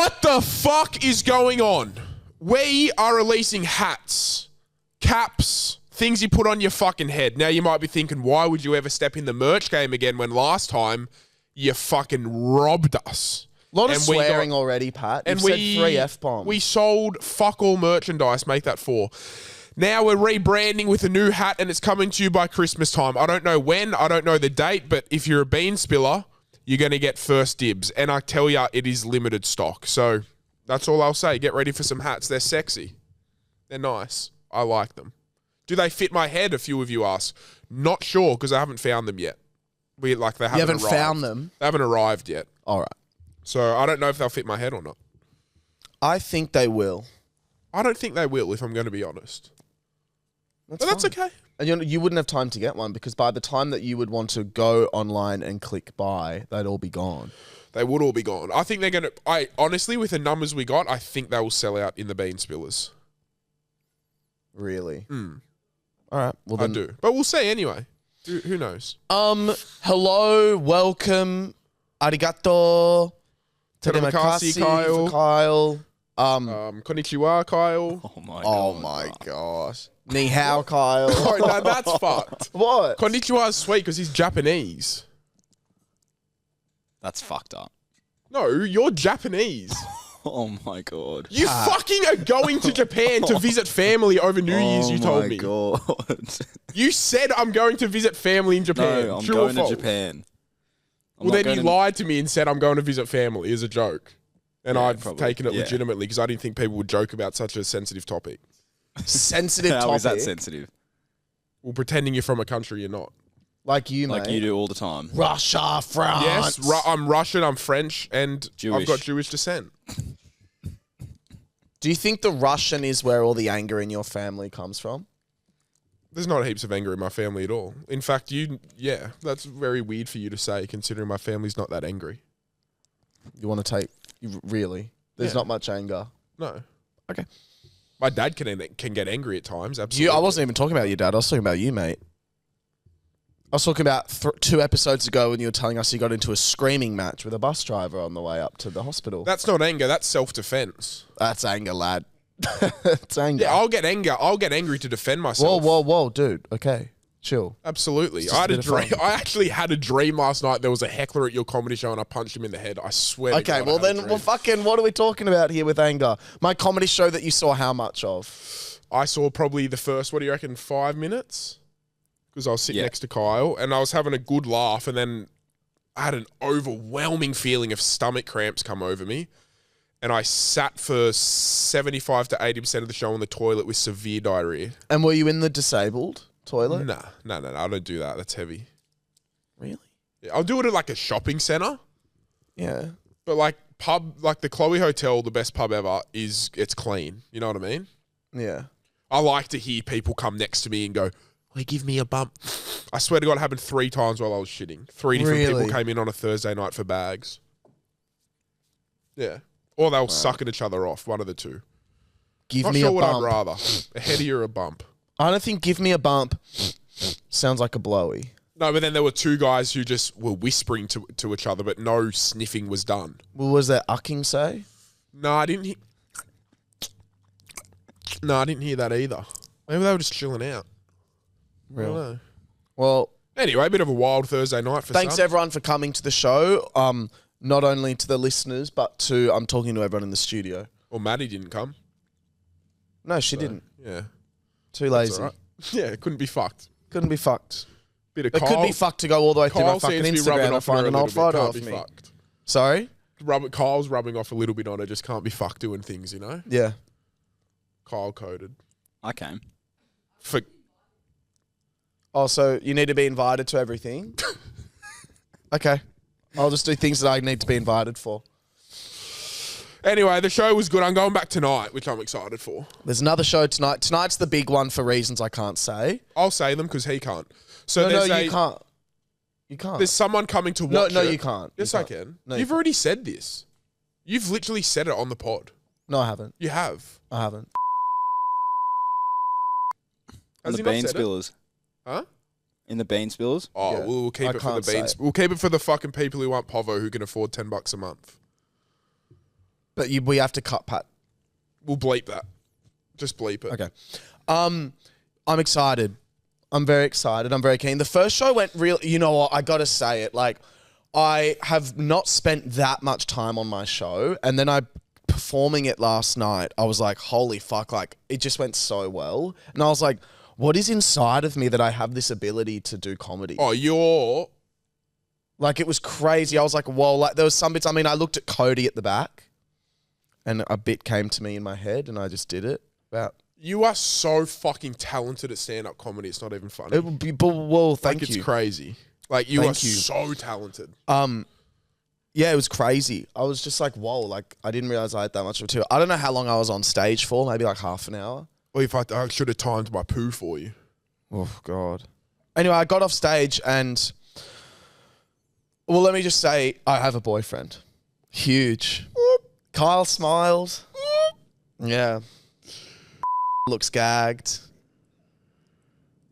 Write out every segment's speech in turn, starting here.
What the fuck is going on? We are releasing hats, caps, things you put on your fucking head. Now you might be thinking, why would you ever step in the merch game again when last time you fucking robbed us? A lot of swearing already, Pat. You've said 3 F-bombs. We sold fuck all merchandise, make that 4. Now we're rebranding with a new hat and it's coming to you by Christmas time. I don't know when, I don't know the date, but if you're a bean spiller, you're going to get first dibs. And I tell you, it is limited stock. So that's all I'll say. Get ready for some hats. They're sexy. They're nice. I like them. Do they fit my head, a few of you ask? Not sure, because I haven't found them yet. They haven't arrived. Found them? They haven't arrived yet. All right. So I don't know if they'll fit my head or not. I think they will. I don't think they will, if I'm going to be honest. That's okay. And you wouldn't have time to get one, because by the time that you would want to go online and click buy, they'd all be gone. They would all be gone. I think they're going to... honestly, with the numbers we got, I think they will sell out in the bean spillers. Really? Mm. All right. Well, then, I do. But we'll see anyway. Who knows? Hello, welcome, arigato, Terima Kyle. Konnichiwa, Kyle. Oh my gosh. Ni hao, Kyle. Oh, no, that's fucked. What? Konnichiwa is sweet because he's Japanese. That's fucked up. No, you're Japanese. Oh my god. You fucking are going to Japan to visit family over New Year's, you told me. Oh my god. You said I'm going to visit family in Japan. No, I'm True going or false? to Japan. Well, then you lied to me and said I'm going to visit family as a joke. And Yeah, I've probably. taken it Yeah. legitimately because I didn't think people would joke about such a sensitive topic. Sensitive topic. How is that sensitive? Well, pretending you're from a country you're not. Like you, mate. Like you do all the time. Russia, France. Yes, I'm Russian, I'm French, and Jewish. I've got Jewish descent. Do you think the Russian is where all the anger in your family comes from? There's not heaps of anger in my family at all. In fact, that's very weird for you to say, considering my family's not that angry. You want to take... Really? There's not much anger. No. Okay. My dad can get angry at times, absolutely. I wasn't even talking about your dad. I was talking about you, mate. I was talking about 2 episodes ago when you were telling us you got into a screaming match with a bus driver on the way up to the hospital. That's not anger, that's self-defense. That's anger, lad. It's anger. Yeah, I'll get angry to defend myself. Whoa, dude. Okay. Chill. Absolutely. I actually had a dream last night. There was a heckler at your comedy show and I punched him in the head. I swear to God, fucking what are we talking about here with anger? My comedy show that you saw how much of? I saw probably the first, what do you reckon, 5 minutes? Because I was sitting next to Kyle and I was having a good laugh and then I had an overwhelming feeling of stomach cramps come over me. And I sat for 75 to 80% of the show on the toilet with severe diarrhea. And were you in the disabled toilet? No, I don't do that. That's heavy. Really? Yeah, I'll do it at like a shopping centre. Yeah. But like the Chloe Hotel, the best pub ever, it's clean. You know what I mean? Yeah. I like to hear people come next to me and go, "Hey, give me a bump." I swear to God, it happened 3 times while I was shitting. 3 different people came in on a Thursday night for bags. Yeah. Or they were sucking each other off, one of the two. Give me a bump. Not sure what I'd rather, a heady or a bump. I don't think give me a bump sounds like a blowy. No, but then there were 2 guys who just were whispering to each other, but no sniffing was done. Well, was that ucking say? No, I didn't hear that either. Maybe they were just chilling out. I don't know. Well, anyway, a bit of a wild Thursday night for thanks some. everyone for coming to the show. Not only to the listeners, but I'm talking to everyone in the studio. Well, Maddie didn't come. No, she didn't. Yeah. Too lazy. Right. Yeah, it couldn't be fucked. Couldn't be fucked. Bit of It could be fucked to go all the way through my fucking Instagram and find an old photo of me. Fucked. Sorry? Kyle's rubbing off a little bit on her, just can't be fucked doing things, you know? Yeah. Kyle coded. I came. Oh, so you need to be invited to everything? Okay. I'll just do things that I need to be invited for. Anyway, the show was good. I'm going back tonight, which I'm excited for. There's another show tonight. Tonight's the big one for reasons I can't say. I'll say them because he can't. So No, you can't. You can't. There's someone coming to watch No, it. you can't. Yes, You I can't. can. No, You've already said this. You've literally said it on the pod. No, I haven't. You have. I haven't. On Has the he not bean said it? spillers. Huh? In the bean spillers? Oh, Yeah. we'll keep I it for the can't say beans. it. We'll keep it for the fucking people who want Povo who can afford $10 a month. But we have to cut Pat. We'll bleep that. Just bleep it. Okay. I'm excited. I'm very excited. I'm very keen. The first show went real. You know what? I got to say it. Like, I have not spent that much time on my show. And then performing it last night, I was like, holy fuck. Like, it just went so well. And I was like, what is inside of me that I have this ability to do comedy? Oh, you're... Like, it was crazy. I was like, whoa. Like, there was some bits. I mean, I looked at Cody at the back. And a bit came to me in my head, and I just did it. You are so fucking talented at stand-up comedy. It's not even funny. It would be, well, thank you. It's crazy. Like, you are so talented. Yeah, it was crazy. I was just like, whoa, like, I didn't realize I had that much of a too. I don't know how long I was on stage for, maybe like half an hour. Or if I should have timed my poo for you. Oh, God. Anyway, I got off stage and, well, let me just say, I have a boyfriend. Huge. Kyle smiled. Yeah. Looks gagged.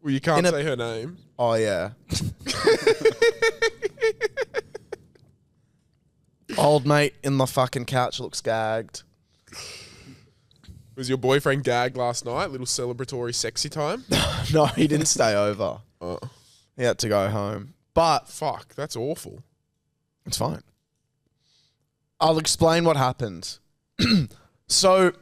Well, you can't say her name. Oh, yeah. Old mate in the fucking couch looks gagged. Was your boyfriend gagged last night? Little celebratory sexy time? No, he didn't stay over. Oh. He had to go home. But Fuck, that's awful. it's fine. I'll explain what happened. So,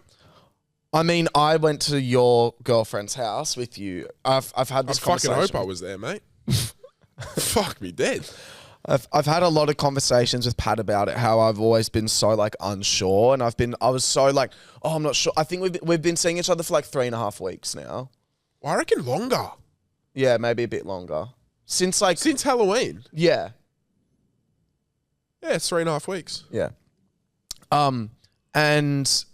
I mean, I went to your girlfriend's house with you. I've had this I fucking conversation. hope I was there, mate. Fuck me dead. I've had a lot of conversations with Pat about it, how I've always been so like unsure, and I was so like, oh, I'm not sure. I think we've been seeing each other for like 3.5 weeks now. I reckon longer. Yeah, maybe a bit longer. Since Halloween. Yeah. Yeah, it's 3.5 weeks. Yeah. And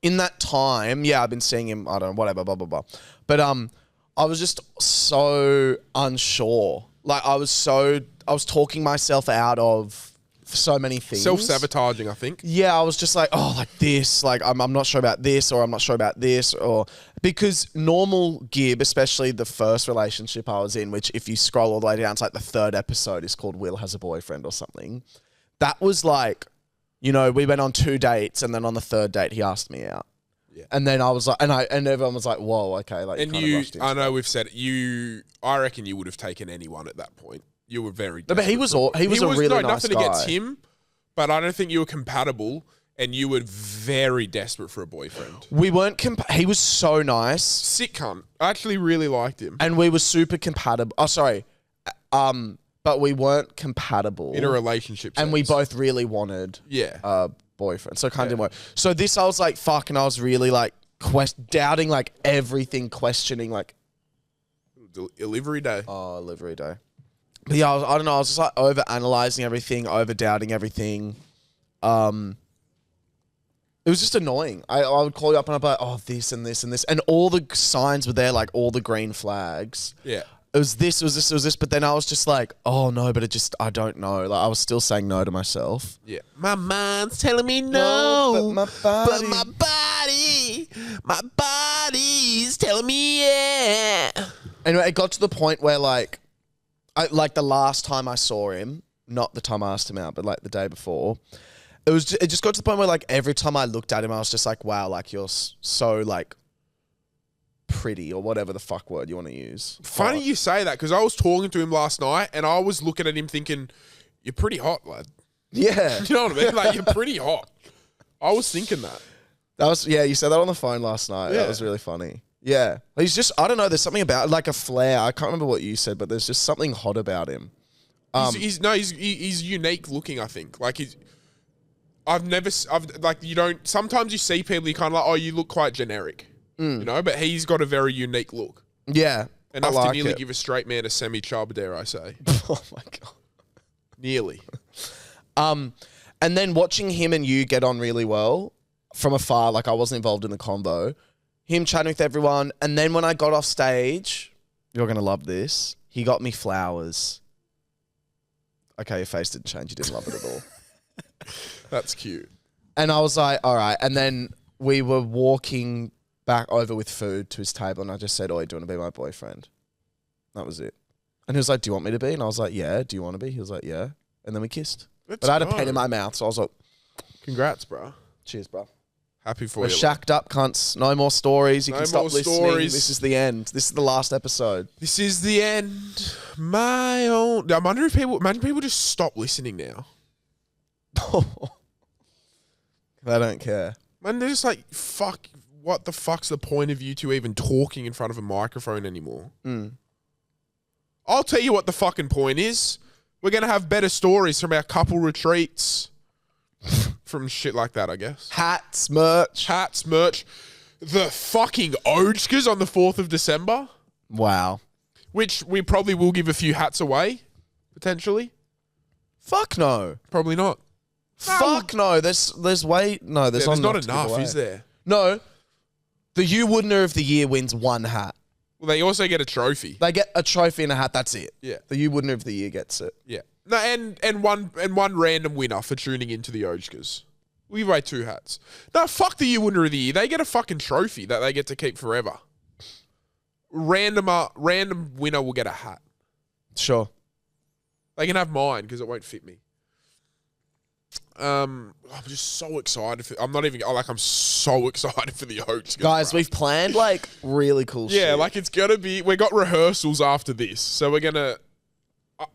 in that time, yeah, I've been seeing him, I don't know, whatever, blah, blah, blah. But I was just so unsure. Like, I was talking myself out of so many things. Self-sabotaging, I think. Yeah, I was just like, oh, like this, like I'm not sure about this, or I'm not sure about this, or because normal Gib, especially the first relationship I was in, which if you scroll all the way down, it's like the 3rd episode is called Will Has a Boyfriend or something. That was like, you know, we went on 2 dates, and then on the 3rd date he asked me out. Yeah. And then I was like, and everyone was like, whoa, okay, like. And I know we've said it, I reckon you would have taken anyone at that point. You were very. No, but he was a really nice nothing guy. against him, but I don't think you were compatible, and you were very desperate for a boyfriend. We weren't. He was so nice. Sick cunt. I actually really liked him, and we were super compatible. Oh, sorry, but we weren't compatible in a relationship. And we both really wanted, a boyfriend. So it kind of didn't work. So this, I was like, fuck, and I was really like doubting like everything, questioning like. Delivery day. Oh, delivery day. But yeah, I don't know. I was just like over-analyzing everything, over-doubting everything. It was just annoying. I would call you up and I'd be like, oh, this and this and this. And all the signs were there, like all the green flags. Yeah. It was this, it was this, it was this. But then I was just like, oh, no, but I don't know. Like, I was still saying no to myself. Yeah. My mind's telling me no. But my body's telling me yeah. Anyway, it got to the point where like the last time I saw him, not the time I asked him out, but like the day before, it just got to the point where like every time I looked at him, I was just like, wow, like you're so like pretty, or whatever the fuck word you want to use. Funny you say that, because I was talking to him last night and I was looking at him thinking, you're pretty hot, lad. Yeah. You know what I mean? Like, you're pretty hot. I was thinking that. You said that on the phone last night. Yeah. That was really funny. Yeah. He's just, I don't know, there's something about like a flair. I can't remember what you said, but there's just something hot about him. He's unique looking, I think. Like sometimes you see people, you kind of like, oh, you look quite generic, you know, but he's got a very unique look. Yeah. Enough to nearly give a straight man a semi-chub, dare I say. Oh my God. Nearly. And then watching him and you get on really well from afar, like I wasn't involved in the convo, him chatting with everyone. And then when I got off stage, you're going to love this, he got me flowers. Okay, your face didn't change. You didn't love it at all. That's cute. And I was like, all right. And then we were walking back over with food to his table, and I just said, oh, do you want to be my boyfriend? That was it. And he was like, do you want me to be? And I was like, yeah. Do you want to be? He was like, yeah. And then we kissed. But I had a pen in my mouth, so I was like, congrats, bro. Cheers, bro. Happy for We're you. shacked up, cunts. No more stories. You No can stop more listening. stories. This is the end. This is the last episode. This is the end. My own. I wonder if imagine people just stop listening now. They don't care. Man, they're just like, fuck, what the fuck's the point of you two even talking in front of a microphone anymore? I'll tell you what the fucking point is. We're going to have better stories from our couple retreats. From shit like that, I guess. Hats, merch. Hats, merch. The fucking Ojkas on the 4th of December. Wow. Which we probably will give a few hats away, potentially. Fuck no. Probably not. Fuck no. There's way no. There's There's not not enough, away. is there? No. The You Wouldner of the Year wins one hat. Well, they also get a trophy. They get a trophy and a hat. That's it. Yeah. The You Wouldner of the Year gets it. Yeah. No, and one random winner for tuning into the Ojkas. We give away 2 hats. No, fuck the You Winner of the Year. They get a fucking trophy that they get to keep forever. Random winner will get a hat. Sure. They can have mine because it won't fit me. I'm just so excited. I'm so excited for the Ojkas. Guys, bro. we've planned like really cool shit. Yeah, like it's gonna be. We got rehearsals after this, so we're gonna.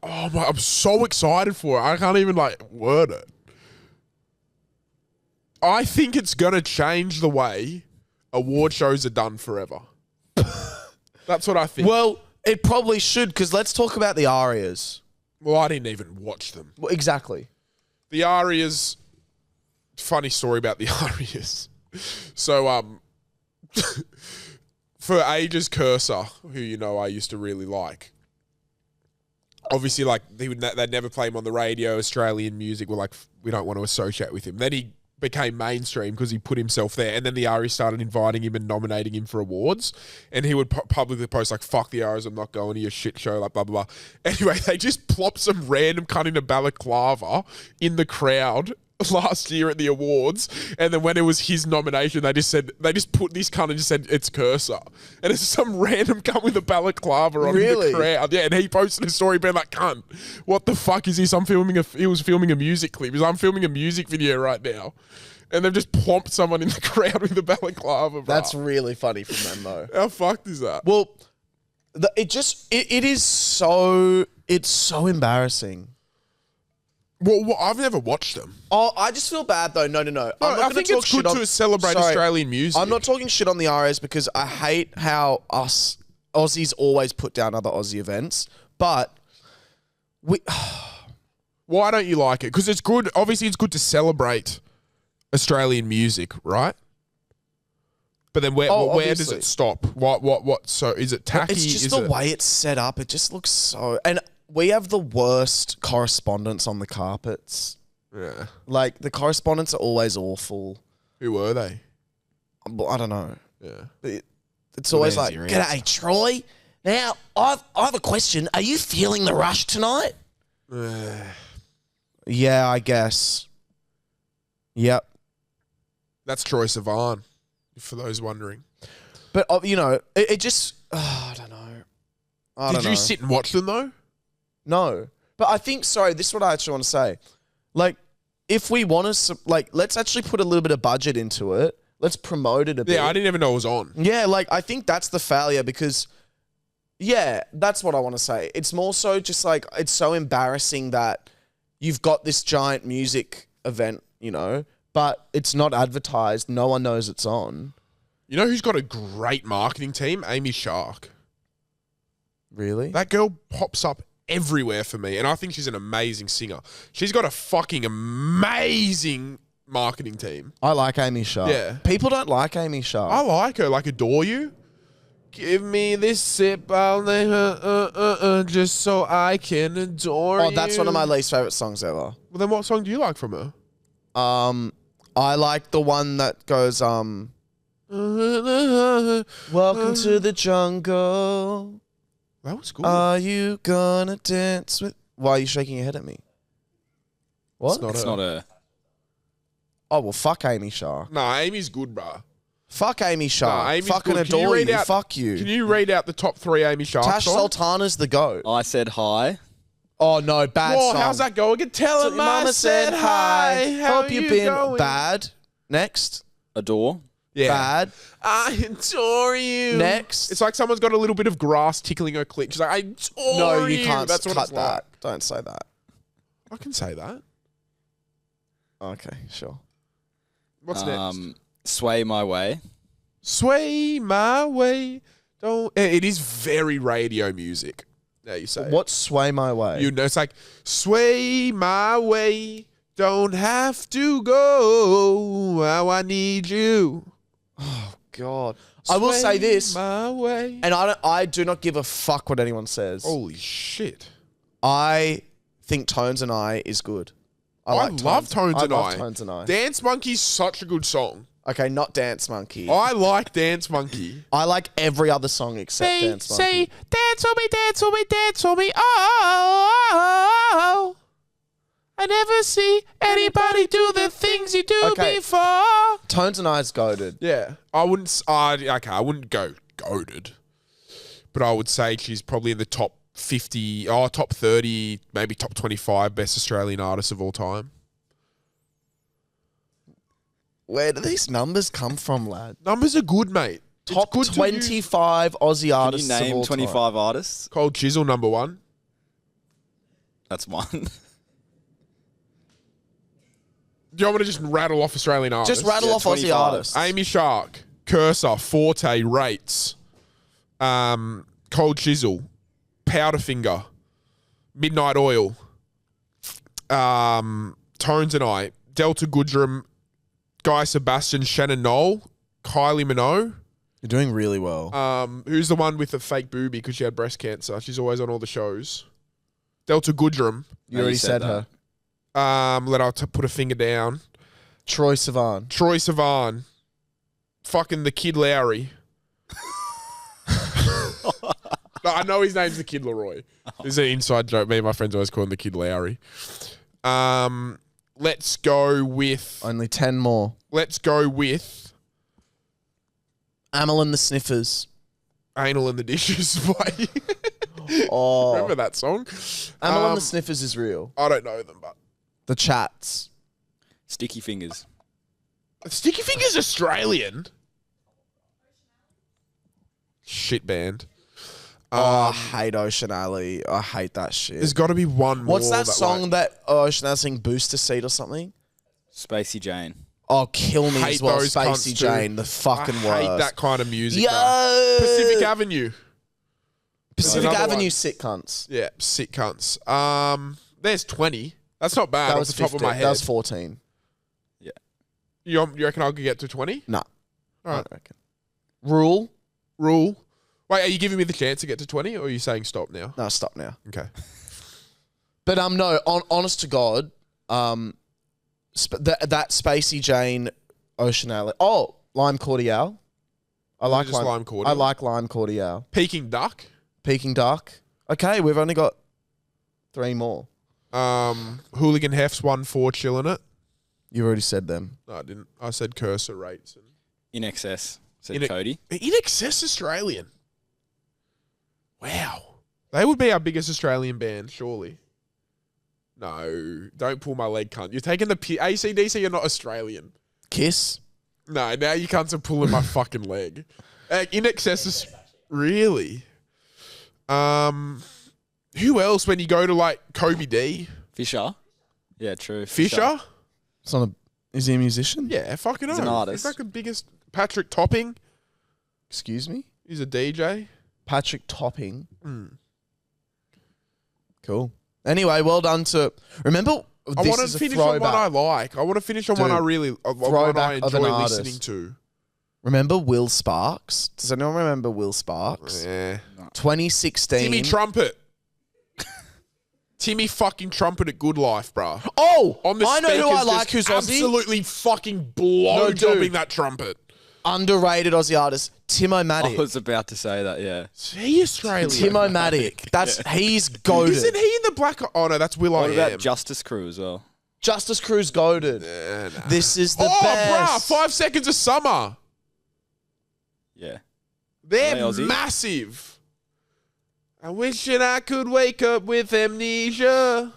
Oh my! I'm so excited for it. I can't even like word it. I think it's gonna change the way award shows are done forever. That's what I think. Well, it probably should, because let's talk about the arias. Well, I didn't even watch them. Well, exactly. The arias. Funny story about the arias. So, for ages, Cursor, who you know I used to really like. Obviously, like they'd never play him on the radio. Australian music were like, we don't want to associate with him. Then he became mainstream because he put himself there, and then the Aries started inviting him and nominating him for awards, and he would publicly post like, fuck the Aries, I'm not going to your shit show, like blah blah blah. Anyway, they just plopped some random cunt in a balaclava in the crowd last year at the awards, and then when it was his nomination, they just put this cunt and just said it's Cursor, and it's some random cunt with a balaclava on in the crowd. Yeah, and he posted a story being like, cunt, what the fuck is this? He was filming a music clip. I'm filming a music video right now. And they've just plomped someone in the crowd with a balaclava, bro. That's really funny from them, though. How fucked is that? Well, it's so embarrassing. Well, I've never watched them. Oh, I just feel bad though. No. I think it's good to celebrate Australian music. I'm not talking shit on the RS because I hate how us Aussies always put down other Aussie events. But why don't you like it? Because it's good. Obviously, it's good to celebrate Australian music, right? But then where does it stop? What? So is it tacky? It's just the way it's set up. It just looks so. And we have the worst correspondents on the carpets. Yeah. Like, the correspondents are always awful. Who were they? I don't know. Yeah. It's always like, g'day, Troy. Now, I have a question. Are you feeling the rush tonight? Yeah, I guess. Yep. That's Troy Sivan, for those wondering. But, it just... I don't know. Did you sit and watch them, though? No. But I think, this is what I actually want to say. Like, if we want to, let's actually put a little bit of budget into it. Let's promote it a bit. Yeah, I didn't even know it was on. Yeah, I think that's the failure because, yeah, that's what I want to say. It's more so just it's so embarrassing that you've got this giant music event, but it's not advertised. No one knows it's on. You know who's got a great marketing team? Amy Shark. Really? That girl pops up everywhere for me, and I think she's an amazing singer. She's got a fucking amazing marketing team. I like Amy Shark. Yeah. People don't like Amy Shark. I like her, Adore You. Give me this sip, I'll name her, just so I can adore you. Oh, that's one of my least favorite songs ever. Well, then what song do you like from her? I like the one that goes, Welcome to the jungle. That was good. Are you gonna dance with... Why are you shaking your head at me? What? It's not a... Oh, well, fuck Amy Shark. No, Amy's good, bruh. Fuck Amy Shark. No, Amy's fucking good. adore you. Fuck you. Can you read out the top 3 Amy Shark Tash songs? Sultana's the GOAT. I said hi. Oh, no, bad Whoa, song. how's that go? I can tell So him I said hi. How Hope you you've been going? bad. Next. Adore. Yeah. Bad. I adore you. Next. It's like someone's got a little bit of grass tickling her clit. She's like, I adore No, you. you can't That's what cut it's that. like. Don't say that. I can say that. Okay, sure. What's next? Sway my way. Sway my way. Don't. It is very radio music. Now you say it. What's sway my way? You know, it's like, sway my way. Don't have to go. How I need you. God. I will say Sway this, my way. and I do not give a fuck what anyone says. Holy shit. I think Tones and I is good. I love Tones and I. I love Tones and I. Dance Monkey's such a good song. Okay, not Dance Monkey. I like Dance Monkey. I like every other song except Dance Monkey. dance for me, dance for me, dance for me. Oh, I never see anybody do the things you do before. Tones and I is goated. Yeah, I wouldn't. I wouldn't go goated, but I would say she's probably in the top 50, top 30, maybe top 25 best Australian artists of all time. Where do these numbers come from, lad? Numbers are good, mate. It's Top good to 25 Aussie Can you artists of name all 25 artists? Cold Chisel, number one. That's one. Do you want me to just rattle off Australian time. artists? Just rattle off Aussie 25. artists. Amy Shark, Cursor, Forte, Rates, Cold Chisel, Powderfinger, Midnight Oil, Tones and I, Delta Goodrum, Guy Sebastian, Shannon Knoll, Kylie Minogue. You're doing really well. Who's the one with the fake boobie because she had breast cancer? She's always on all the shows. Delta Goodrum. You already said her. Put a finger down. Troy Sivan. Troy Sivan. Fucking the Kid Lowry. No, I know his name's the Kid Leroy. This is an inside joke. Me and my friends always call him the Kid Lowry. Let's go with... Only 10 more. Let's go with... Amel and the Sniffers. Anal in the Dishes. Boy. Oh. Remember that song? Amel and the Sniffers is real. I don't know them, but... The Chats. Sticky Fingers. Sticky Fingers Australian? Shit band. I hate Ocean Alley. I hate that shit. There's got to be one more. What's that song that Ocean Alley sing? Booster Seat or something? Spacey Jane. Oh, kill me Hate as well. those cunts Spacey too. Jane, the fucking I worst. hate that kind of music. Yo! Bro. Pacific Avenue. Pacific Another Avenue, one. sick cunts. Yeah, sick cunts. There's 20. That's not bad That off was the top 15. of my head. That was 14. You reckon I could get to 20? No. All I right. don't reckon. Rule? Rule. Wait, are you giving me the chance to get to 20 or are you saying stop now? No, stop now. Okay. But no, honest to God, that Spacey Jane, Ocean Alley. Oh, Lime Cordial. I like just Lime Cordial? I like Lime Cordial. Peking Duck. Peking Duck. Okay, we've only got 3 more. Hooligan Hef's 1-4 chilling it. You've already said them. No, I didn't. I said Cursor Rates. And In Excess. Said In- Cody. In Excess Australian. Wow. They would be our biggest Australian band, surely. No, don't pull my leg, cunt. You're taking the ACDC, you're not Australian. Kiss. No, now you cunts are pulling my fucking leg. In Excess is... Really? Who else when you go to like Kobe D? Fisher. Yeah, true. Fisher? It's not a, is he a musician? Yeah, fucking He's an artist. He's like the biggest... Patrick Topping. Excuse me? He's a DJ. Patrick Topping. Cool. Anyway, well done to... Remember, I this want is to a finish on one I throwback. like. I want to finish on one Dude, I really... one I throwback of an enjoy artist. listening to. Remember Will Sparks? Does anyone remember Will Sparks? Yeah. 2016. Timmy Trumpet. Timmy fucking Trumpet at Good Life, bruh. Oh! On the I know who I speakers, like just who's Aussie. absolutely fucking No, blow-jobbing dude. that trumpet. Underrated Aussie artist. Timo I Matic. was about to say that, yeah. Is he Australian? Timo Matic. He's goaded. Isn't he in the Black... Oh, no, that's Will What I about Am. Justice Crew as well? Justice Crew's goaded. Nah. This is the Oh, best. bruh, 5 Seconds of Summer. Yeah. They're Are they Aussie? massive. I wish that I could wake up with amnesia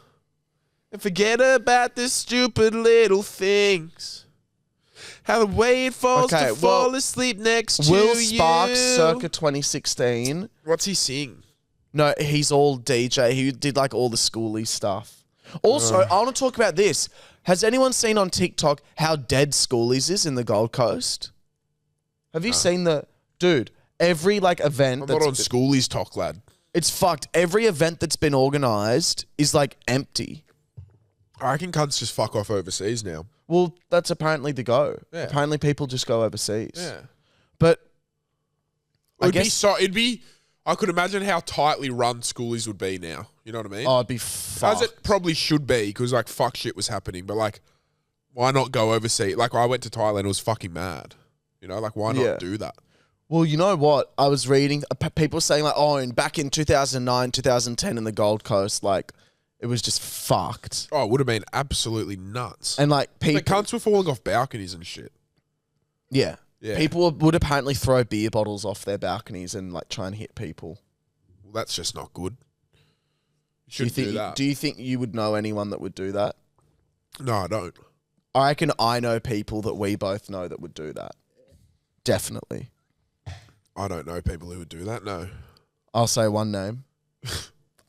and forget about the stupid little things. How the way it falls Okay, to fall asleep next to Will you. Sparks, circa 2016. What's he sing? No, he's all DJ. He did like all the Schoolies stuff. Also, I want to talk about this. Has anyone seen on TikTok how dead Schoolies is in the Gold Coast? Have you seen the... Dude, every like event... I'm not on Schoolies talk, lad. It's fucked. Every event that's been organised is like empty. I reckon cunts just fuck off overseas now. Well, that's apparently the go. Yeah. Apparently people just go overseas. Yeah. But It'd be I could imagine how tightly run Schoolies would be now. You know what I mean? Oh, it'd be fucked. As it probably should be, because like fuck shit was happening. But like, why not go overseas? Like I went to Thailand, it was fucking mad. You know, like why not do that? Well, you know what? I was reading people saying like, oh, and back in 2009, 2010 in the Gold Coast, like it was just fucked. Oh, it would have been absolutely nuts. And like The people, cunts were falling off balconies and shit. yeah, Yeah. people would apparently throw beer bottles off their balconies and like try and hit people. Well, that's just not good. You Do you shouldn't think? do that. Do you think you would know anyone that would do that? No, I don't. I reckon I know people that we both know that would do that. Definitely. I don't know people who would do that. No. I'll say one name.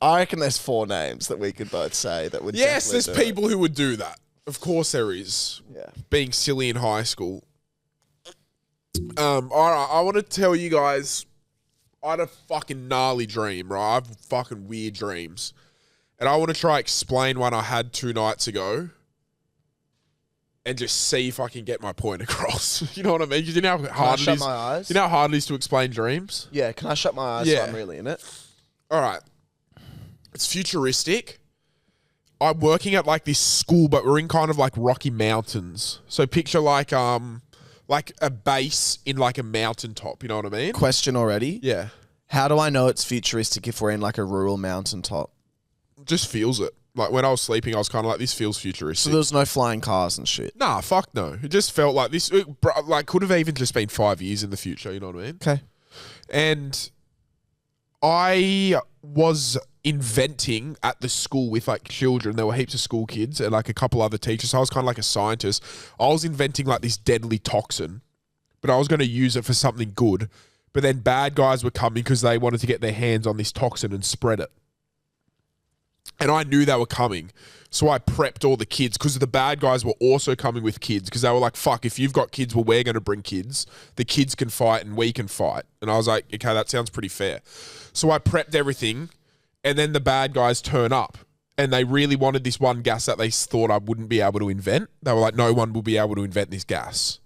I reckon there's 4 names that we could both say that would. Yes, definitely there's do it. people who would do that. Of course there is. Yeah. Being silly in high school. All right, I want to tell you guys, I had a fucking gnarly dream, right? I have fucking weird dreams. And I want to try explain one I had 2 nights ago and just see if I can get my point across. You know what I mean? Because you know how hard it shut is. my eyes? You know how hard it is to explain dreams? Yeah, can I shut my eyes so Yeah. I'm really in it? All right. It's futuristic. I'm working at like this school, but we're in kind of like Rocky Mountains. So picture like a base in like a mountaintop. You know what I mean? Question already. Yeah. How do I know it's futuristic if we're in like a rural mountaintop? Just feels it. Like when I was sleeping, I was kind of like, this feels So futuristic. there's no flying cars and shit. Nah, fuck no. It just felt like this. Like could have even just been 5 years in the future. You know what I mean? Okay. And I was inventing at the school with like children. There were heaps of school kids and like a couple other teachers. So I was kind of like a scientist. I was inventing like this deadly toxin, but I was going to use it for something good. But then bad guys were coming because they wanted to get their hands on this toxin and spread it. And I knew they were coming. So I prepped all the kids because the bad guys were also coming with kids because they were like, fuck, if you've got kids, well, we're going to bring kids. The kids can fight and we can fight. And I was like, okay, that sounds pretty fair. So I prepped everything and then the bad guys turn up and they really wanted this one gas that they thought I wouldn't be able to invent. They were like, no one will be able to invent this gas.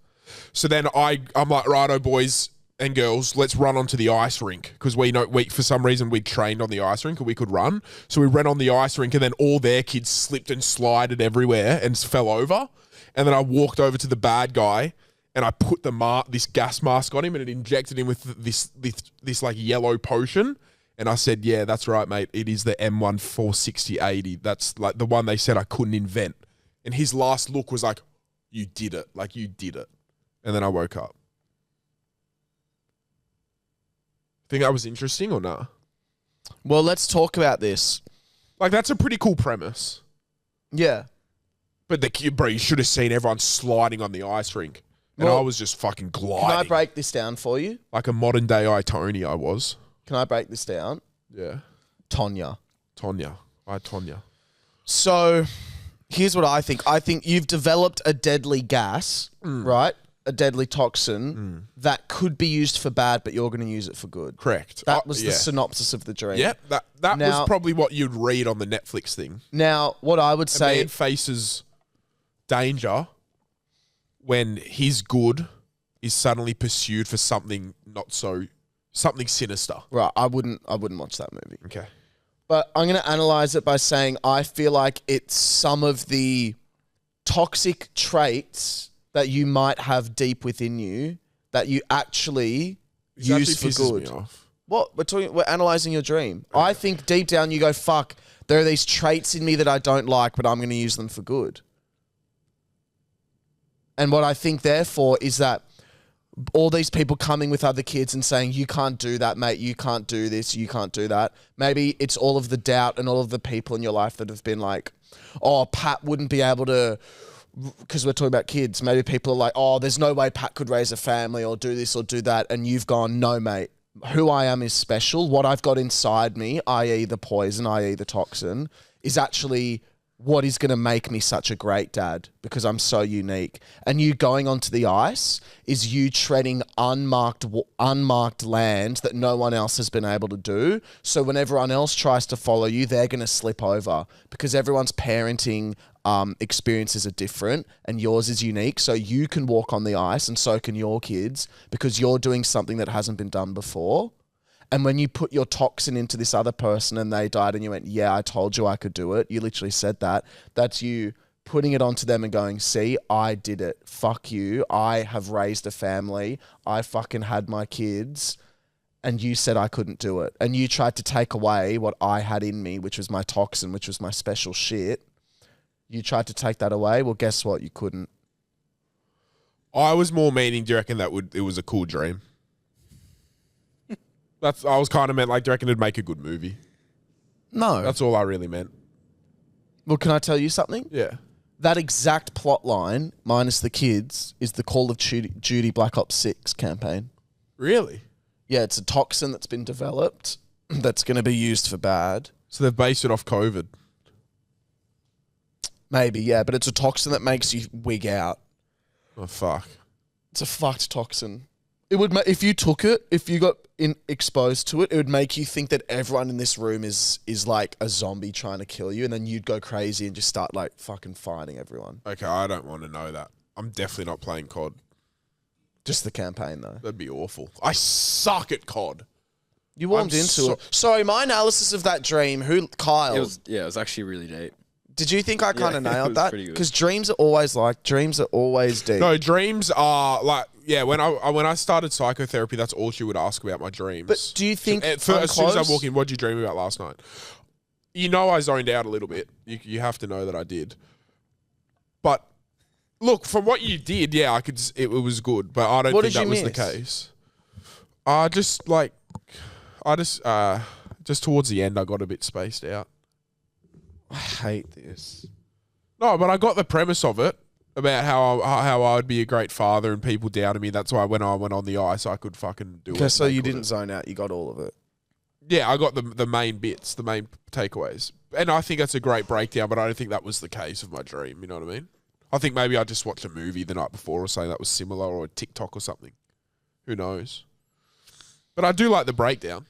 So then I'm like, righto, boys and girls, let's run onto the ice rink because we for some reason we trained on the ice rink and we could run. So we ran on the ice rink and then all their kids slipped and slided everywhere and fell over. And then I walked over to the bad guy and I put this gas mask on him and it injected him with this like yellow potion. And I said, yeah, that's right, mate. It is the M146080. That's like the one they said I couldn't invent. And his last look was like, you did it. Like you did it. And then I woke up. Think that was interesting or nah? Well, let's talk about this. Like, that's a pretty cool premise. Yeah. But bro, you should have seen everyone sliding on the ice rink. And Well, I was just fucking gliding. Can I break this down for you? Like a modern day Tony, I was. Can I break this down? Yeah. Tonya. Tonya. So here's what I think. I think you've developed a deadly gas, right? A deadly toxin that could be used for bad, but you're going to use it for good. Correct. That was the yeah. synopsis of the dream. Yep. That Now- was probably what you'd read on the Netflix thing. Now, what I would A say... man faces danger when his good is suddenly pursued for something something sinister. Right, I wouldn't watch that movie. Okay. But I'm going to analyze it by saying I feel like it's some of the toxic traits that you might have deep within you that you actually This use actually for pisses good. me off. What? We're analyzing your dream. I think deep down you go, fuck, there are these traits in me that I don't like, but I'm going to use them for good. And what I think therefore is that all these people coming with other kids and saying, you can't do that, mate, you can't do this, you can't do that. Maybe it's all of the doubt and all of the people in your life that have been like, oh, Pat wouldn't be able to because we're talking about kids, maybe people are like, oh, there's no way Pat could raise a family or do this or do that. And you've gone, no, mate. Who I am is special. What I've got inside me, i.e. the poison, i.e. the toxin, is actually what is going to make me such a great dad because I'm so unique. And you going onto the ice is you treading unmarked land that no one else has been able to do. So when everyone else tries to follow you, they're going to slip over because everyone's parenting experiences are different and yours is unique. So you can walk on the ice and so can your kids because you're doing something that hasn't been done before. And when you put your toxin into this other person and they died and you went, yeah, I told you I could do it. You literally said that. That's you putting it onto them and going, see, I did it. Fuck you. I have raised a family. I fucking had my kids. And you said I couldn't do it. And you tried to take away what I had in me, which was my toxin, which was my special shit. You tried to take that away. Well, guess what? You couldn't. I was more meaning, do you reckon it was a cool dream? I was kind of meant like, do you reckon it'd make a good movie? No. That's all I really meant. Well, can I tell you something? Yeah. That exact plot line, minus the kids, is the Call of Duty Black Ops 6 campaign. Really? Yeah, it's a toxin that's been developed that's going to be used for bad. So they've based it off COVID. Maybe, yeah, but it's a toxin that makes you wig out. Oh, fuck. It's a fucked toxin. It would if you took it, if you got exposed to it, it would make you think that everyone in this room is like a zombie trying to kill you, and then you'd go crazy and just start like fucking fighting everyone. Okay, I don't want to know that. I'm definitely not playing COD. Just the campaign, though. That'd be awful. I suck at COD. You warmed into it. Sorry, my analysis of that dream, Kyle. It was actually really deep. Did you think I kind of Yeah, it nailed was that? pretty good. Because dreams are always deep. No, dreams are like, yeah, when I started psychotherapy, that's all she would ask about my dreams. But do you think as soon as I walk in, what did you dream about last night? You know I zoned out a little bit. You have to know that I did. But look, from what you did, yeah, it was good, but I don't think that was the case. Just towards the end, I got a bit spaced out. I hate this. No, but I got the premise of it about how I would be a great father and people doubted me. That's why when I went on the ice, I could fucking do it. Okay, so you didn't zone out. You got all of it. Yeah, I got the main bits, the main takeaways. And I think that's a great breakdown, but I don't think that was the case of my dream. You know what I mean? I think maybe I just watched a movie the night before or something that was similar, or a TikTok or something. Who knows? But I do like the breakdown.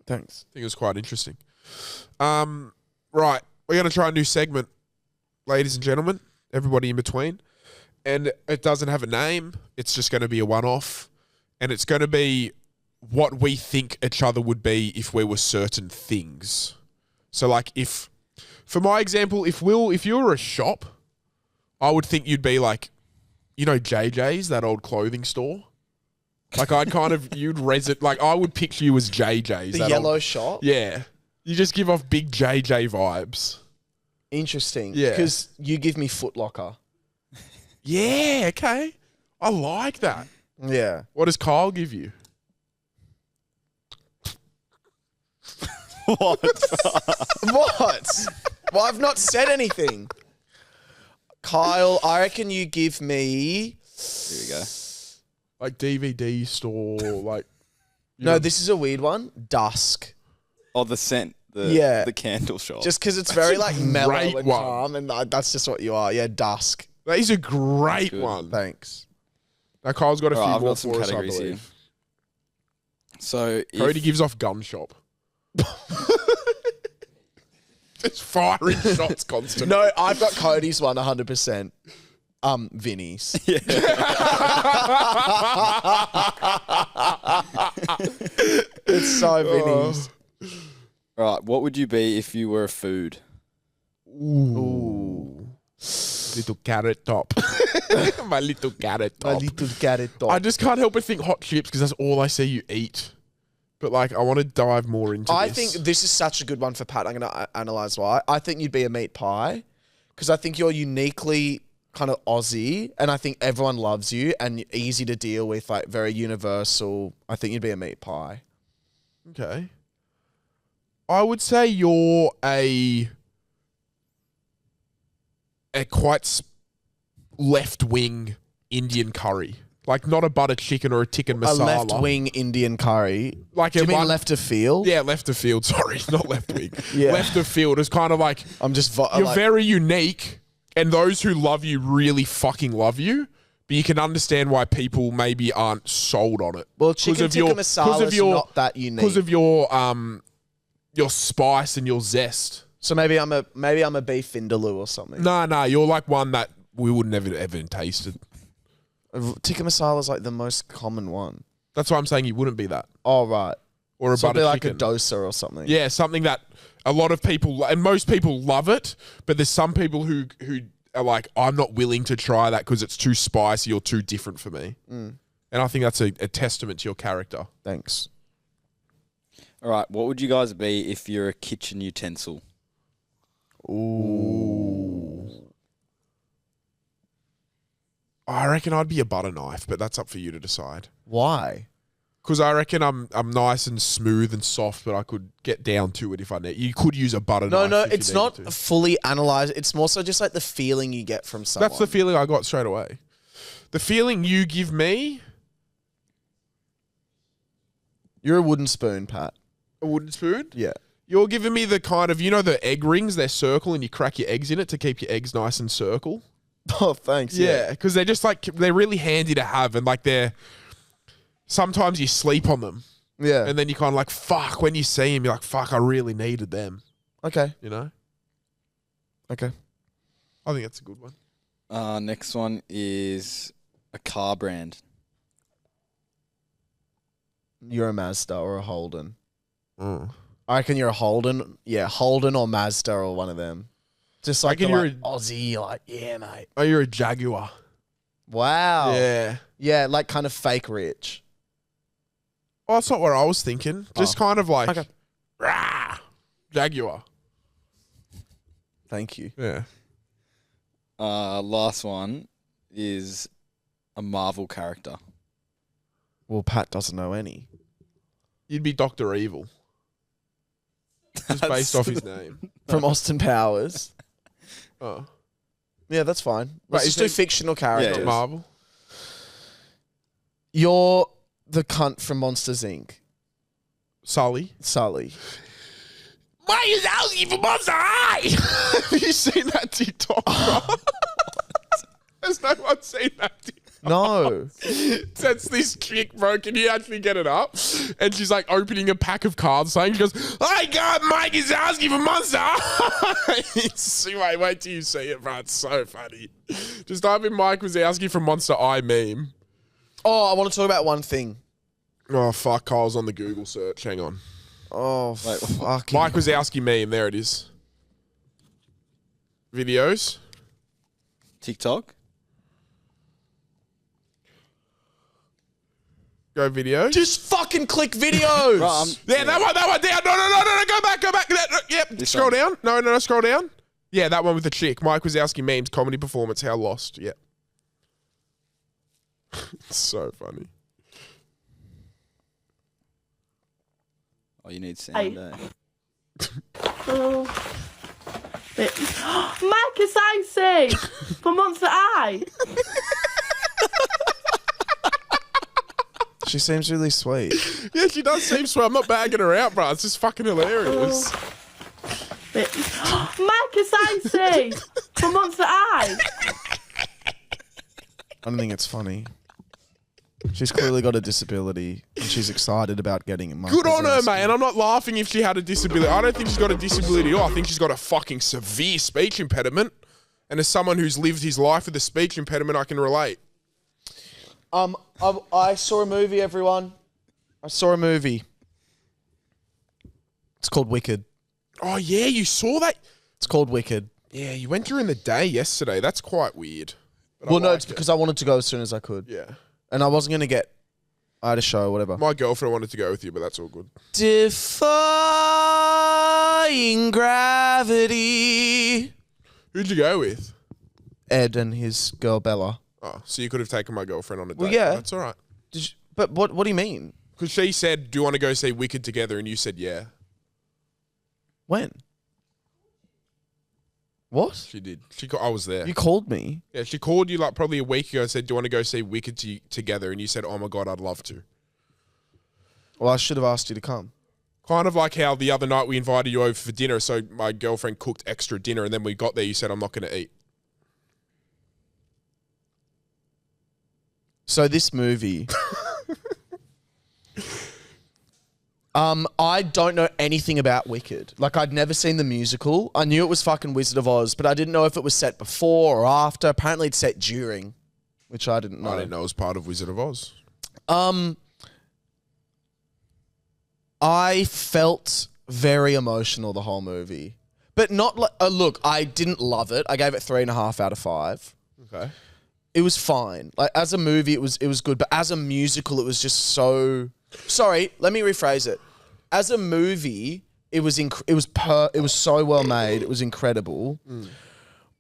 Thanks. I think it was quite interesting. Right, we're going to try a new segment, ladies and gentlemen, everybody in between. And it doesn't have a name. It's just going to be a one-off. And it's going to be what we think each other would be if we were certain things. So like for my example, if you were a shop, I would think you'd be like, you know, JJ's, that old clothing store. Like I'd kind of, like I would picture you as JJ's. The yellow shop? Yeah. You just give off big JJ vibes. Interesting. Yeah. Because you give me Foot Locker. Yeah, okay. I like that. Yeah. What does Kyle give you? What? What? Well, I've not said anything. Kyle, I reckon you give me... Here we go. Like DVD store, like... No, this is a weird one. Dusk. Oh, the scent. The candle shop. Just because it's very like mellow great and one. calm, and that's just what you are. Yeah, dusk. That is a great good. one. Thanks. Now, Kyle's got a few I've more got some for us, I categories here. believe. So, Cody gives off gun shop. Just firing shots constantly. No, I've got Cody's one 100%. Vinny's. Yeah. It's so Vinny's. Right, what would you be if you were a food? Ooh. Little carrot top. My little carrot top. My little carrot top. I just can't help but think hot chips because that's all I see you eat. But like, I want to dive more into I this. think this is such a good one for Pat. I'm going to analyze why. I think you'd be a meat pie because I think you're uniquely kind of Aussie and I think everyone loves you and easy to deal with, like very universal. I think you'd be a meat pie. Okay. I would say you're a a quite left-wing Indian curry. Like not a butter chicken or a tikka masala. A left-wing Indian curry. Like Do you mean one- left of field? Yeah, left of field. Sorry, not left wing. Yeah. Left of field is kind of like I'm just... you're very unique, and those who love you really fucking love you. But you can understand why people maybe aren't sold on it. Well, chicken tikka masala is not that unique. Because of your spice and your zest. So maybe I'm a beef vindaloo or something. No, you're like one that we would never ever tasted. Tikka masala is like the most common one. That's why I'm saying you wouldn't be that. Oh, right. Or a So butter it'd be like chicken. a dosa or something. Yeah, something that a lot of people and most people love it, but there's some people who are like, I'm not willing to try that because it's too spicy or too different for me. And I think that's a testament to your character. Thanks. All right, what would you guys be if you're a kitchen utensil? Ooh. I reckon I'd be a butter knife, but that's up for you to decide. Why? Because I reckon I'm nice and smooth and soft, but I could get down to it if I need. You could use a butter knife. No, if you it's needed not to. fully analyzed. It's more so just like the feeling you get from someone. That's the feeling I got straight away. The feeling you give me. You're a wooden spoon, Pat. A wooden spoon? Yeah. You're giving me the kind of, the egg rings, they're circle and you crack your eggs in it to keep your eggs nice and circle. Oh, thanks. Yeah, because they're just like, they're really handy to have and like sometimes you sleep on them Yeah. and then you kind of like, fuck, when you see them, you're like, fuck, I really needed them, Okay. I Okay. think that's a good one. Next one is a car brand. You're a Mazda or a Holden. Mm. I reckon you're a Holden. Yeah, Holden or Mazda or one of them. Just like reckon the, you're like, Aussie, like, yeah, mate. Oh, you're a Jaguar. Wow. Yeah. Yeah, like kind of fake rich. Oh, that's not what I was thinking. Just kind of like, Okay. rah, Jaguar. Thank you. Yeah. Last one is a Marvel character. Well, Pat doesn't know any. You'd be Dr. Evil. Just based off his name. From Austin Powers. Oh. Yeah, that's fine. Let's Wait, just is do it- fictional characters. Yeah. Marvel. You're the cunt from Monsters, Inc. Sully. Sully. Why is Algie from Monster High? Have you seen that TikTok, bro? Has no one seen that TikTok? No. That's this chick, bro. Can you actually get it up? And she's like opening a pack of cards saying, she goes, I got Mike Wazowski from Monster High. Wait till you see it, bro. It's so funny. Just type in Mike Wazowski from Monster Eye meme. Oh, I want to talk about one thing. Oh, fuck. Kyle's on the Google search. Hang on. Oh, fucking. Mike Wazowski meme. There it is. Videos. TikTok? Go videos. Just fucking click videos. Right, Yeah, that one down. No, go back. Yep, This scroll one. down. No, scroll down. Yeah, that one with the chick. Mike Wazowski memes, comedy performance, how lost. Yep. It's so funny. Oh, you need sound, Marcus Icy from Monster Eye. She seems really sweet. Yeah, she does seem sweet. I'm not bagging her out, bro. It's just fucking hilarious. Marcus Icy from Monster Eye. I don't think it's funny. She's clearly got a disability and she's excited about getting it. Good on her, mate. And I'm not laughing if she had a disability. I don't think she's got a disability at all. I think she's got a fucking severe speech impediment. And as someone who's lived his life with a speech impediment, I can relate. I saw a movie, everyone. I saw a movie. It's called Wicked. Oh, yeah, you saw that? It's called Wicked. Yeah, you went during the day yesterday. That's quite weird. But Well, no, like it's because I wanted to go as soon as I could. Yeah. And I wasn't going to I had a show, whatever. My girlfriend wanted to go with you, but that's all good. Defying gravity. Who'd you go with? Ed and his girl Bella. Oh, so you could have taken my girlfriend on a date. Well, yeah. That's all right. But what do you mean? Because she said, do you want to go see Wicked together? And you said, yeah. When? What? She did. I was there. You called me. Yeah, she called you like probably a week ago and said, do you want to go see Wicked together? And you said, oh my God, I'd love to. Well, I should have asked you to come. Kind of like how the other night we invited you over for dinner, so my girlfriend cooked extra dinner, and then we got there, you said, I'm not going to eat. So this movie... I don't know anything about Wicked. Like, I'd never seen the musical. I knew it was fucking Wizard of Oz, but I didn't know if it was set before or after. Apparently it's set during, which I didn't know. I didn't know it was part of Wizard of Oz. I felt very emotional the whole movie. But not like... look, I didn't love it. I gave it 3.5 out of 5. Okay. It was fine. Like, as a movie, it was good. But as a musical, it was just so... Sorry, let me rephrase it. As a movie, it was so well made. It was incredible.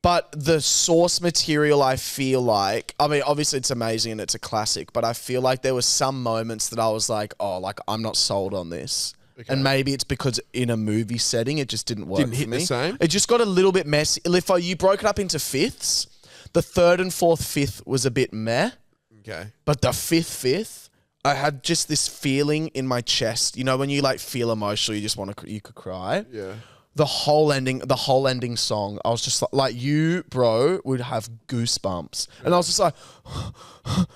But the source material, I feel like, I mean, obviously it's amazing and it's a classic, but I feel like there were some moments that I was like, oh, like I'm not sold on this. Okay. And maybe it's because in a movie setting, it just didn't work for me. Didn't hit the same? It just got a little bit messy. If you broke it up into fifths, the third and fourth fifth was a bit meh. Okay. But the fifth, I had just this feeling in my chest. You know, when you like feel emotional, you just want to, you could cry. Yeah. The whole ending song, I was just like you, bro, would have goosebumps. And I was just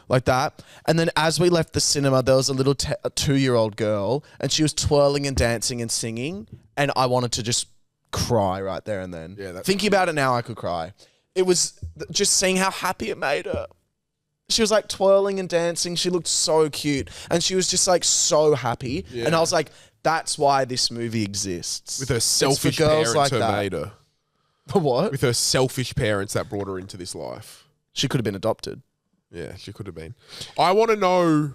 like that. And then as we left the cinema, there was a little 2-year-old girl and she was twirling and dancing and singing. And I wanted to just cry right there and then. Yeah, Thinking about it now, I could cry. It was just seeing how happy it made her. She was like twirling and dancing. She looked so cute. And she was just like so happy. Yeah. And I was like, that's why this movie exists. With her selfish parents like who that. made her. What? With her selfish parents that brought her into this life. She could have been adopted. Yeah, she could have been. I want to know,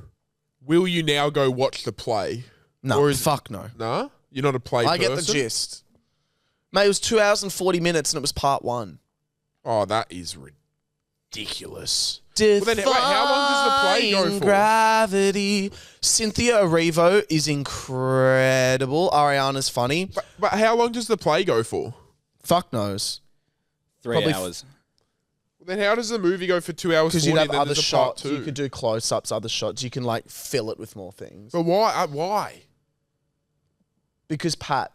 will you now go watch the play? No, fuck no. Nah? You're not a play I person? get the gist. Mate, it was 2 hours and 40 minutes and it was part 1. Oh, that is ridiculous. Well, then, wait, how long does the play go for? Gravity. Cynthia Erivo is incredible. Ariana's funny. But how long does the play go for? Fuck knows. 3 hours. Then how does the movie go for 2 hours 40? Because you'd have then other there's a part shots. 2? You could do close-ups, other shots. You can like fill it with more things. But why? Why? Because, Pat,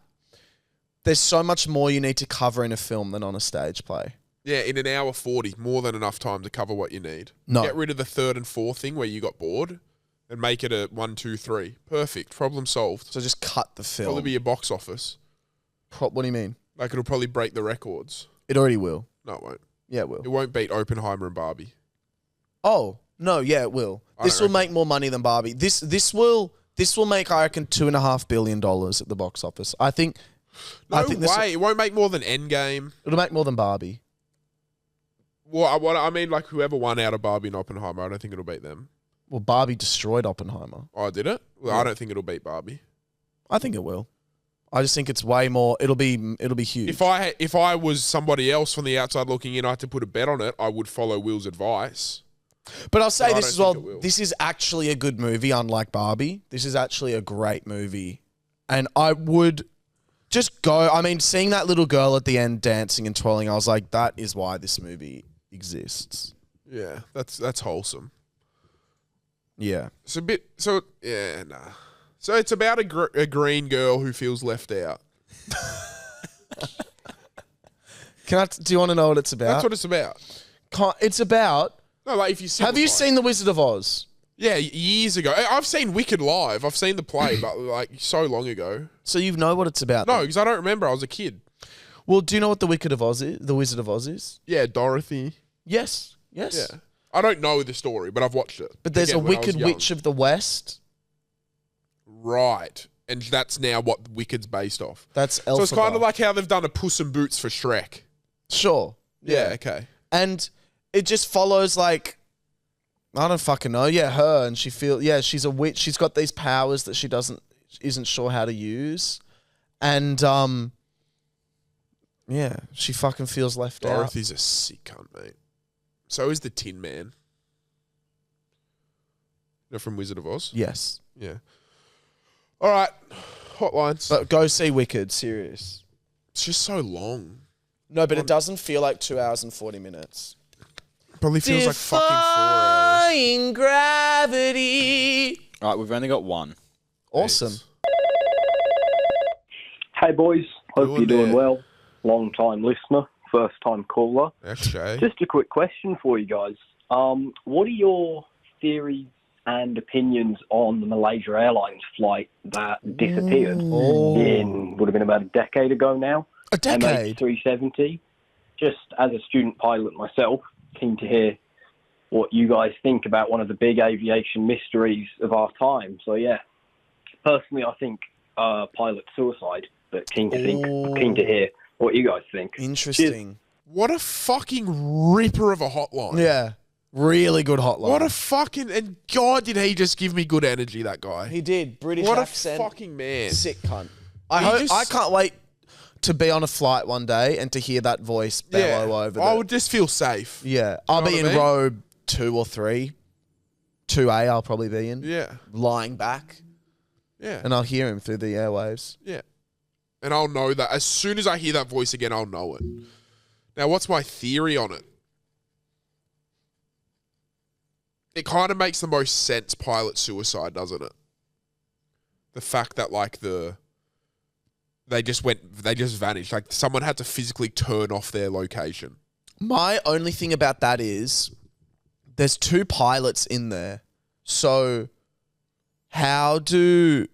there's so much more you need to cover in a film than on a stage play. Yeah, in an hour 40, more than enough time to cover what you need. No. Get rid of the third and fourth thing where you got bored and make it a 1, 2, 3. Perfect. Problem solved. So just cut the film. Probably be your box office. What do you mean? Like it'll probably break the records. It already will. No, it won't. Yeah, it will. It won't beat Oppenheimer and Barbie. Oh, no, yeah, it will. This will make more money than Barbie. This will make, I reckon, $2.5 billion at the box office. I think... No way. It won't make more than Endgame. It'll make more than Barbie. Well, I mean, like whoever won out of Barbie and Oppenheimer, I don't think it'll beat them. Well, Barbie destroyed Oppenheimer. Oh, did it? Well, Yeah. I don't think it'll beat Barbie. I think it will. I just think it's way more. It'll be huge. If I was somebody else from the outside looking in, I had to put a bet on it, I would follow Will's advice. But I'll say But I this as don't well. think it will. This is actually a good movie, unlike Barbie. This is actually a great movie. And I would just go. I mean, seeing that little girl at the end dancing and twirling, I was like, that is why this movie exists. Yeah, that's wholesome. Yeah. It's a bit... So, yeah, nah. So it's about a green girl who feels left out. Do you want to know what it's about? That's what it's about. It's about... No, like if you Have you seen The Wizard of Oz? Yeah, years ago. I've seen Wicked live. I've seen the play, but like so long ago. So you know what it's about? No, then? because I don't remember. I was a kid. Well, do you know what The Wizard of Oz is? Yeah, Dorothy. Yes. Yeah. I don't know the story, but I've watched it. But there's Again, a when I was Wicked young. Witch of the West. Right. And that's now what Wicked's based off. That's Elphaba. So it's kind of like how they've done a Puss in Boots for Shrek. Sure. Yeah, okay. And it just follows like, I don't fucking know. Yeah, her. And she's a witch. She's got these powers that she isn't sure how to use. And, yeah, she fucking feels left out. Dorothy's a sick cunt, mate. So is the Tin Man. You know, from Wizard of Oz? Yes. Yeah. All right. Hotlines. But go see Wicked, serious. It's just so long. No, but it doesn't feel like 2 hours and 40 minutes. Probably feels like fucking 4 hours. Defying gravity. All right, we've only got one. Awesome. Hey boys, hope Doing you're doing there. well. Long time listener, first time caller. Okay. Just a quick question for you guys. What are your theories and opinions on the Malaysia Airlines flight that disappeared would have been about a decade ago now? A decade? MH370. Just as a student pilot myself, keen to hear what you guys think about one of the big aviation mysteries of our time. So yeah, personally I think pilot suicide, but keen to hear what you guys think. Interesting. What a fucking ripper of a hotline. Yeah. Really good hotline. What a fucking... And God, did he just give me good energy, that guy. He did. British What accent. a fucking man. Sick cunt. I can't wait to be on a flight one day and to hear that voice bellow over I would just feel safe. Yeah. I'll know be what in I mean? row 2 or 3. 2A I'll probably be in. Yeah. Lying back. Yeah. And I'll hear him through the airwaves. Yeah. And I'll know that. As soon as I hear that voice again, I'll know it. Now, what's my theory on it? It kind of makes the most sense, pilot suicide, doesn't it? The fact that, like, they just vanished. Like, someone had to physically turn off their location. My only thing about that is there's 2 pilots in there. So the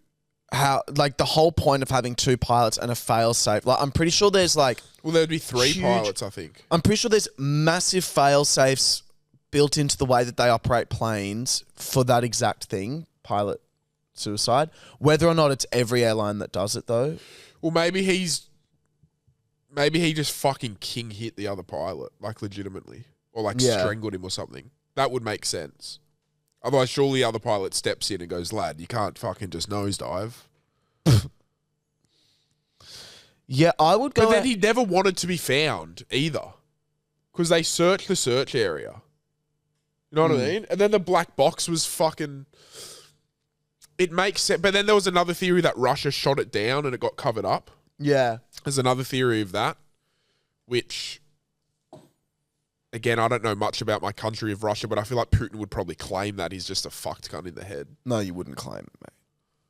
whole point of having 2 pilots and a fail-safe, like I'm pretty sure there's like... Well, there'd be 3 huge- pilots, I think. I'm pretty sure there's massive fail-safes built into the way that they operate planes for that exact thing, pilot suicide. Whether or not it's every airline that does it, though. Well, maybe he just fucking king hit the other pilot, like legitimately. Or like strangled him or something. That would make sense. Otherwise, surely the other pilot steps in and goes, lad, you can't fucking just nosedive. Yeah, I would go... But then he never wanted to be found either. Because they searched the search area. You know what I mean? And then the black box was fucking... It makes sense. But then there was another theory that Russia shot it down and it got covered up. Yeah. There's another theory of that, which... Again, I don't know much about my country of Russia, but I feel like Putin would probably claim that he's just a fucked cunt in the head. No, you wouldn't claim it, mate.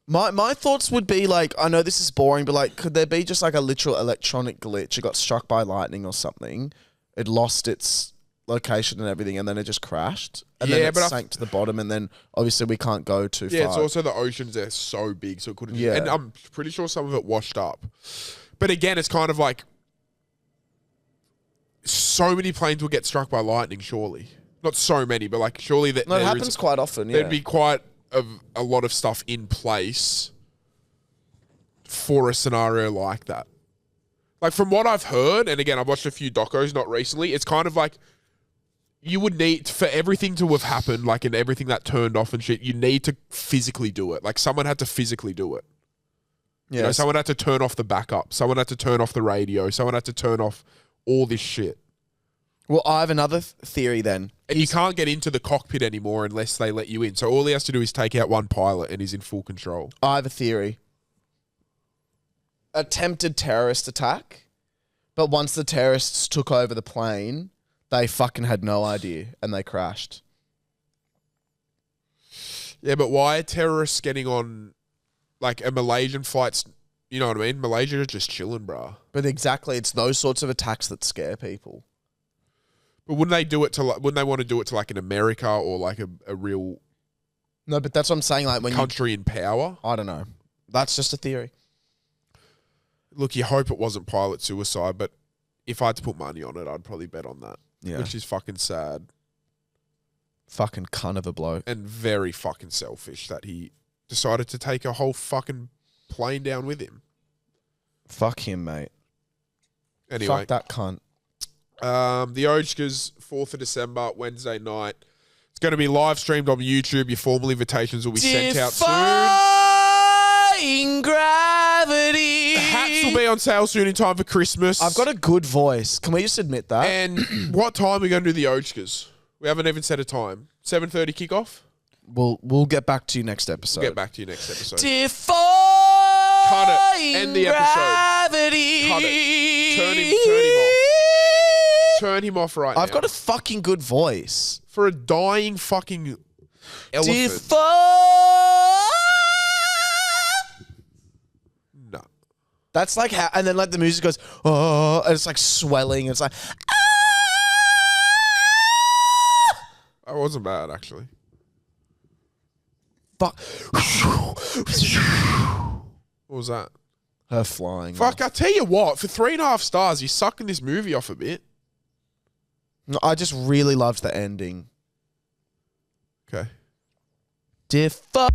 My thoughts would be like, I know this is boring, but like, could there be just like a literal electronic glitch? It got struck by lightning or something. It lost its location and everything, and then it just crashed. And then it sank to the bottom, and then obviously we can't go too far. Yeah, it's also the oceans, they're so big, so it couldn't... Yeah. And I'm pretty sure some of it washed up. But again, it's kind of like... So many planes will get struck by lightning, surely. Not so many, but like surely that... No, it happens quite often, yeah. There'd be quite a lot of stuff in place for a scenario like that. Like from what I've heard, and again, I've watched a few docos, not recently, it's kind of like you would need, for everything to have happened, like in everything that turned off and shit, you need to physically do it. Like someone had to physically do it. Yeah. You know, someone had to turn off the backup. Someone had to turn off the radio. Someone had to turn off all this shit. Well, I have another theory then. And you can't get into the cockpit anymore unless they let you in. So all he has to do is take out one pilot and he's in full control. I have a theory. Attempted terrorist attack, but once the terrorists took over the plane, they fucking had no idea and they crashed. Yeah, but why are terrorists getting on, like, a Malaysian flight's, you know what I mean? Malaysia is just chilling, bruh. But exactly, it's those sorts of attacks that scare people. But wouldn't they do it to, like, wouldn't they want to do it to, like, in America or, like, a real No, but that's what I'm saying. Like when country in power? I don't know. That's just a theory. Look, you hope it wasn't pilot suicide, but if I had to put money on it, I'd probably bet on that. Yeah. Which is fucking sad. Fucking cunt of a bloke. And very fucking selfish that he decided to take a whole fucking plane down with him. Fuck him, mate. Anyway. Fuck that cunt. The Ojkas, 4th of December, Wednesday night. It's going to be live streamed on YouTube. Your formal invitations will be sent out soon. Defying gravity. Hats will be on sale soon in time for Christmas. I've got a good voice. Can we just admit that? And what time are we going to do the Ojkas? We haven't even set a time. 7:30 kickoff? We'll get back to you next episode. We'll get back to you next episode. Defying Cut it. End the episode. gravity. Cut it. Turn him off. turn him off right now. I've got a fucking good voice. For a dying fucking elephant. No. That's like how, and then like the music goes, oh, and it's like swelling. It's like, That wasn't bad, actually. fuck. What was that? Her flying. Fuck, I tell you what, for 3.5 stars, you're sucking this movie off a bit. No, I just really loved the ending. Okay. Dear fuck.